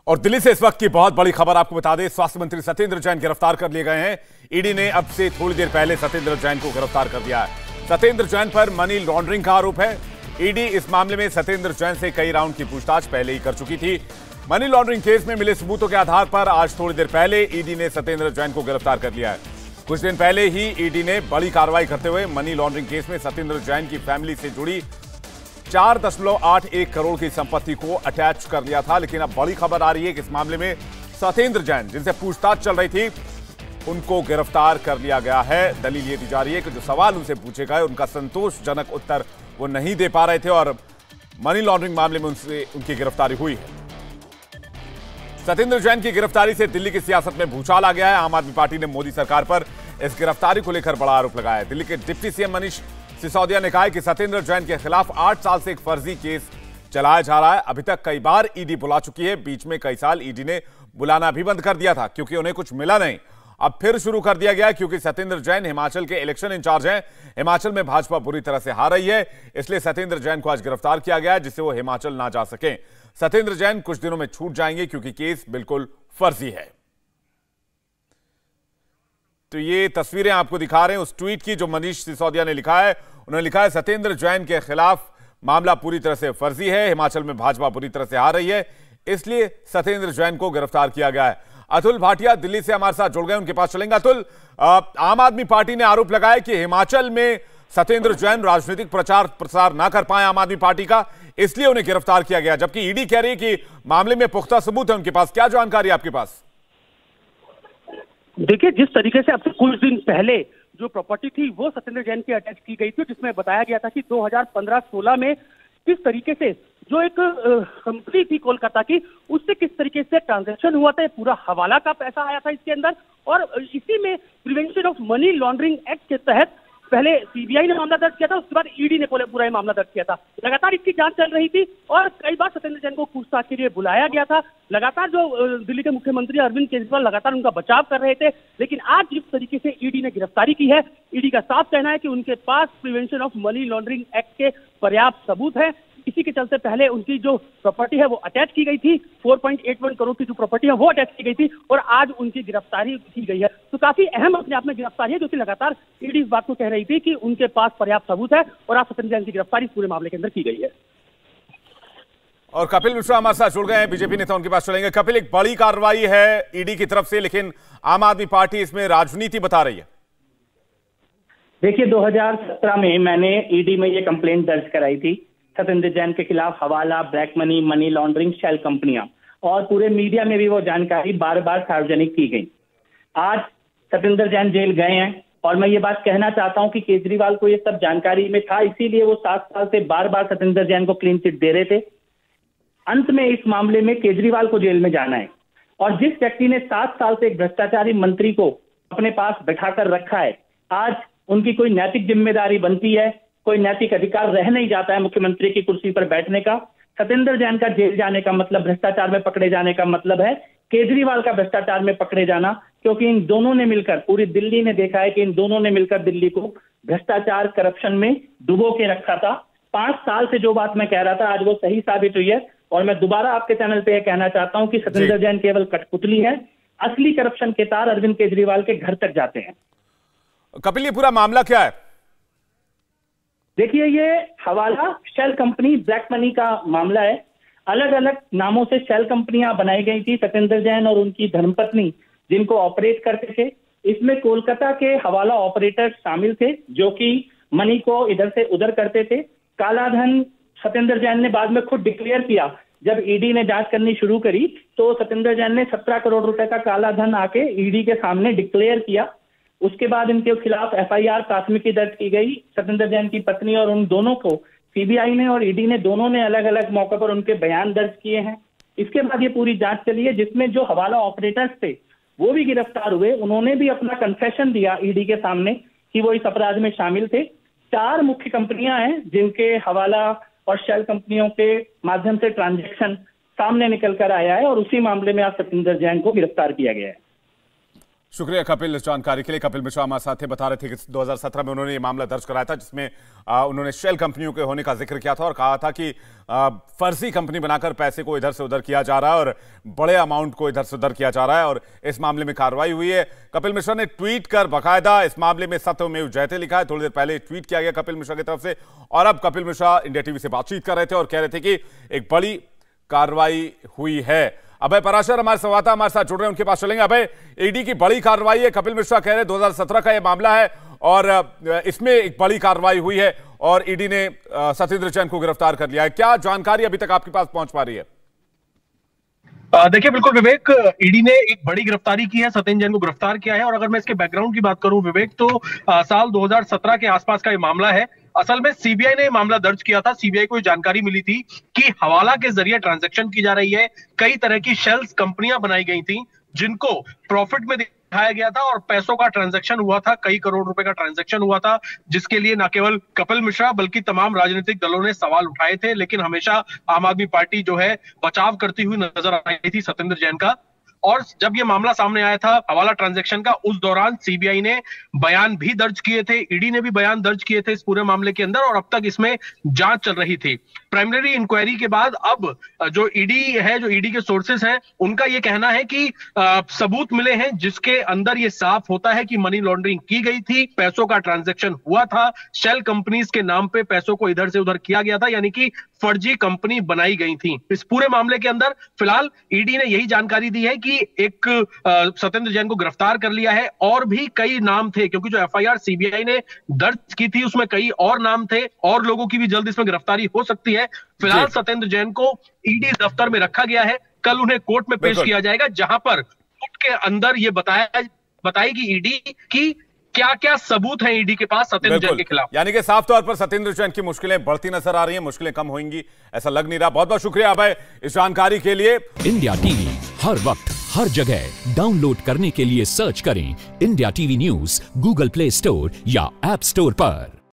और दिल्ली से इस वक्त की बहुत बड़ी खबर आपको बता दें, स्वास्थ्य मंत्री सत्येंद्र जैन गिरफ्तार कर लिए गए हैं। ईडी ने अब से थोड़ी देर पहले सत्येंद्र जैन को गिरफ्तार कर दिया है। सत्येंद्र जैन पर मनी लॉन्ड्रिंग का आरोप है। ईडी इस मामले में सत्येंद्र जैन से कई राउंड की पूछताछ पहले ही कर चुकी थी। मनी लॉन्ड्रिंग केस में मिले सबूतों के आधार पर आज थोड़ी देर पहले ईडी ने सत्येंद्र जैन को गिरफ्तार कर लिया है। कुछ दिन पहले ही ईडी ने बड़ी कार्रवाई करते हुए मनी लॉन्ड्रिंग केस में सत्येंद्र जैन की फैमिली से जुड़ी 4.81 करोड़ की संपत्ति को अटैच कर लिया था। लेकिन अब बड़ी खबर आ रही है कि इस मामले में सत्येंद्र जैन, जिनसे पूछताछ चल रही थी, उनको गिरफ्तार कर लिया गया है। दलील ये दी जा रही है कि जो सवाल उनसे पूछे गए उनका संतोषजनक उत्तर वो नहीं दे पा रहे थे और मनी लॉन्ड्रिंग मामले में उनकी गिरफ्तारी हुई है। सत्येंद्र जैन की गिरफ्तारी से दिल्ली की सियासत में भूचाल आ गया है। आम आदमी पार्टी ने मोदी सरकार पर इस गिरफ्तारी को लेकर बड़ा आरोप लगाया है। दिल्ली के डिप्टी सीएम मनीष सिसोदिया ने कहा है कि सत्येंद्र जैन के खिलाफ 8 साल से एक फर्जी केस चलाया जा रहा है। अभी तक कई बार ईडी बुला चुकी है। बीच में कई साल ईडी ने बुलाना भी बंद कर दिया था क्योंकि उन्हें कुछ मिला नहीं। अब फिर शुरू कर दिया गया क्योंकि सत्येंद्र जैन हिमाचल के इलेक्शन इंचार्ज हैं। हिमाचल में भाजपा बुरी तरह से हार रही है, इसलिए सत्येंद्र जैन को आज गिरफ्तार किया गया है, जिससे वो हिमाचल ना जा सके। सत्येंद्र जैन कुछ दिनों में छूट जाएंगे क्योंकि केस बिल्कुल फर्जी है। तो ये तस्वीरें आपको दिखा रहे हैं उस ट्वीट की जो मनीष सिसोदिया ने लिखा है। उन्होंने लिखा है, सत्येंद्र जैन के खिलाफ मामला पूरी तरह से फर्जी है। हिमाचल में भाजपा पूरी तरह से हार रही है, इसलिए सत्येंद्र जैन को गिरफ्तार किया गया है। अतुल भाटिया दिल्ली से हमारे साथ जुड़ गए, उनके पास चलेंगे। अतुल, आम आदमी पार्टी ने आरोप लगाया कि हिमाचल में सत्येंद्र जैन राजनीतिक प्रचार प्रसार ना कर पाए आम आदमी पार्टी का, इसलिए उन्हें गिरफ्तार किया गया, जबकि ईडी कह रही है कि मामले में पुख्ता सबूत है उनके पास। क्या जानकारी है आपके पास? देखिए, जिस तरीके से अब से कुछ दिन पहले जो प्रॉपर्टी थी वो सत्येंद्र जैन की अटैच की गई थी, जिसमें बताया गया था कि 2015-16 में किस तरीके से जो एक कंपनी थी कोलकाता की, उससे किस तरीके से ट्रांजैक्शन हुआ था, पूरा हवाला का पैसा आया था इसके अंदर। और इसी में prevention of money laundering act के तहत पहले सीबीआई ने मामला दर्ज किया था, उसके बाद ईडी ने पूरा ही मामला दर्ज किया था। लगातार इसकी जांच चल रही थी और कई बार सत्येंद्र जैन को पूछताछ के लिए बुलाया गया था। लगातार जो दिल्ली के मुख्यमंत्री अरविंद केजरीवाल लगातार उनका बचाव कर रहे थे, लेकिन आज जिस तरीके से ईडी ने गिरफ्तारी की है, ईडी का साफ कहना है कि उनके पास prevention of money laundering act के पर्याप्त सबूत है। इसी के चलते पहले उनकी जो प्रॉपर्टी है वो अटैच की गई थी, 4.81 करोड़ की जो प्रॉपर्टी है वो अटैच की गई थी और आज उनकी गिरफ्तारी की गई है। तो काफी अहम अपने आप में गिरफ्तारी है, क्योंकि लगातार ईडी इस बात को कह रही थी कि उनके पास पर्याप्त सबूत है और आज सत्येंद्र जैन की गिरफ्तारी पूरे मामले के अंदर की गई है। और कपिल मिश्रा हमारे साथ जुड़ गए हैं, बीजेपी नेता, उनके पास चलेंगे। कपिल, एक बड़ी कार्रवाई है ईडी की तरफ से, लेकिन आम आदमी पार्टी इसमें राजनीति बता रही है। देखिए, 2017 में मैंने ईडी में ये कंप्लेंट दर्ज कराई थी सत्येंद्र जैन के खिलाफ। हवाला, black money, money laundering, shell कंपनियां, और पूरे मीडिया में भी वो जानकारी बार बार सार्वजनिक की गई। आज सत्येंद्र जैन जेल गए हैं और मैं ये बात कहना चाहता हूं कि केजरीवाल को ये सब जानकारी में था, इसीलिए वो 7 साल से बार बार सत्येंद्र जैन को क्लीन चिट दे रहे थे। अंत में इस मामले में केजरीवाल को जेल में जाना है और जिस व्यक्ति ने 7 साल से एक भ्रष्टाचारी मंत्री को अपने पास बैठाकर रखा है, आज उनकी कोई नैतिक जिम्मेदारी बनती है, कोई नैतिक अधिकार रह नहीं जाता है मुख्यमंत्री की कुर्सी पर बैठने का। सत्येंद्र जैन का जेल जाने का मतलब, भ्रष्टाचार में पकड़े जाने का मतलब है केजरीवाल का भ्रष्टाचार में पकड़े जाना, क्योंकि इन दोनों ने मिलकर, पूरी दिल्ली ने देखा है कि इन दोनों ने मिलकर दिल्ली को भ्रष्टाचार, करप्शन में डुबो के रखा था। 5 साल से जो बात मैं कह रहा था आज वो सही साबित हुई है और मैं दोबारा आपके चैनल पे कहना चाहता हूं कि सत्येंद्र जैन केवल कठपुतली है, असली करप्शन के तार अरविंद केजरीवाल के घर तक जाते हैं। कपिल, ये पूरा मामला क्या है? देखिए, ये हवाला, शेल कंपनी, ब्लैक मनी का मामला है। अलग अलग नामों से शेल कंपनियां बनाई गई थी सत्येंद्र जैन और उनकी धर्मपत्नी जिनको ऑपरेट करते थे। इसमें कोलकाता के हवाला ऑपरेटर शामिल थे जो कि मनी को इधर से उधर करते थे। काला धन सत्येंद्र जैन ने बाद में खुद डिक्लेयर किया। जब ईडी ने जांच करनी शुरू करी तो सत्येंद्र जैन ने 17 करोड़ रुपए का काला धन आके ईडी के सामने डिक्लेयर किया। उसके बाद इनके खिलाफ एफआईआर, प्राथमिकी दर्ज की गई। सत्येंद्र जैन की पत्नी और उन दोनों को सीबीआई ने और ईडी ने दोनों ने अलग अलग मौके पर उनके बयान दर्ज किए हैं। इसके बाद ये पूरी जांच चली है, जिसमें जो हवाला ऑपरेटर्स थे वो भी गिरफ्तार हुए। उन्होंने भी अपना कन्फेशन दिया ईडी के सामने कि वो इस अपराध में शामिल थे। 4 मुख्य कंपनियां हैं जिनके हवाला और शेल कंपनियों के माध्यम से ट्रांजैक्शन सामने निकल कर आया है और उसी मामले में आज सत्येंद्र जैन को गिरफ्तार किया गया है। शुक्रिया कपिल इस जानकारी के लिए। कपिल मिश्रा हमारे साथ थे, बता रहे थे कि 2017 में उन्होंने ये मामला दर्ज कराया था जिसमें उन्होंने शेल कंपनियों के होने का जिक्र किया था और कहा था कि फर्जी कंपनी बनाकर पैसे को इधर से उधर किया जा रहा है और बड़े अमाउंट को इधर से उधर किया जा रहा है और इस मामले में कार्रवाई हुई है। कपिल मिश्रा ने ट्वीट कर बाकायदा इस मामले में सत्यमेव जयते लिखा है। थोड़ी देर पहले ट्वीट किया गया कपिल मिश्रा की तरफ से और अब कपिल मिश्रा इंडिया टीवी से बातचीत कर रहे थे और कह रहे थे कि एक बड़ी कार्रवाई हुई है। अभय पराशर हमारे संवाददाता हमारे साथ जुड़ रहे हैं, उनके पास चलेंगे। अभय, ईडी की बड़ी कार्रवाई है, कपिल मिश्रा कह रहे हैं 2017 का यह मामला है और इसमें एक बड़ी कार्रवाई हुई है और ईडी ने सत्येंद्र जैन को गिरफ्तार कर लिया है। क्या जानकारी अभी तक आपके पास पहुंच पा रही है? देखिए बिल्कुल विवेक, ईडी ने एक बड़ी गिरफ्तारी की है, सत्येंद्र जैन को गिरफ्तार किया है। और अगर मैं इसके बैकग्राउंड की बात करूं विवेक, तो साल 2017 के आसपास का ये मामला है। असल में सीबीआई ने मामला दर्ज किया था। सीबीआई को जानकारी मिली थी कि हवाला के जरिए ट्रांजैक्शन की जा रही है, कई तरह की शेल्स कंपनियां बनाई गई थी जिनको प्रॉफिट में दिखाया गया था और पैसों का ट्रांजैक्शन हुआ था, कई करोड़ रुपए का ट्रांजैक्शन हुआ था, जिसके लिए न केवल कपिल मिश्रा बल्कि तमाम राजनीतिक दलों ने सवाल उठाए थे। लेकिन हमेशा आम आदमी पार्टी जो है बचाव करती हुई नजर आई थी सत्येंद्र जैन का। और जब ये मामला सामने आया था हवाला ट्रांजैक्शन का, उस दौरान सीबीआई ने बयान भी दर्ज किए थे, ईडी ने भी बयान दर्ज किए थे इस पूरे मामले के अंदर और अब तक इसमें जांच चल रही थी। प्राइमरी इंक्वायरी के बाद अब जो ईडी है, जो ईडी के सोर्सेस हैं, उनका ये कहना है कि सबूत मिले हैं जिसके अंदर ये साफ होता है कि मनी लॉन्ड्रिंग की गई थी, पैसों का ट्रांजैक्शन हुआ था, शेल कंपनीज के नाम पे पैसों को इधर से उधर किया गया था, यानी कि फर्जी कंपनी बनाई गई थी। इस पूरे मामले के अंदर फिलहाल ईडी ने यही जानकारी दी है कि एक सत्येंद्र जैन को गिरफ्तार कर लिया है और भी कई नाम थे, क्योंकि जो एफआईआर सीबीआई ने दर्ज की थी उसमें कई और नाम थे और लोगों की भी जल्द इसमें गिरफ्तारी हो सकती है। फिलहाल सत्येंद्र जैन को ईडी दफ्तर में रखा गया है, कल उन्हें कोर्ट में पेश किया जाएगा, जहां पर कोर्ट के अंदर यह बताएगी ईडी कि क्या क्या सबूत हैं ईडी के पास सत्येंद्र जैन के खिलाफ। यानी कि साफ तौर पर सत्येंद्र जैन की मुश्किलें बढ़ती नजर आ रही हैं, मुश्किलें कम होंगी ऐसा लग नहीं रहा। बहुत बहुत शुक्रिया अभय इस जानकारी के लिए। इंडिया टीवी हर वक्त हर जगह डाउनलोड करने के लिए सर्च करें India TV news Google play store या ऐप स्टोर पर।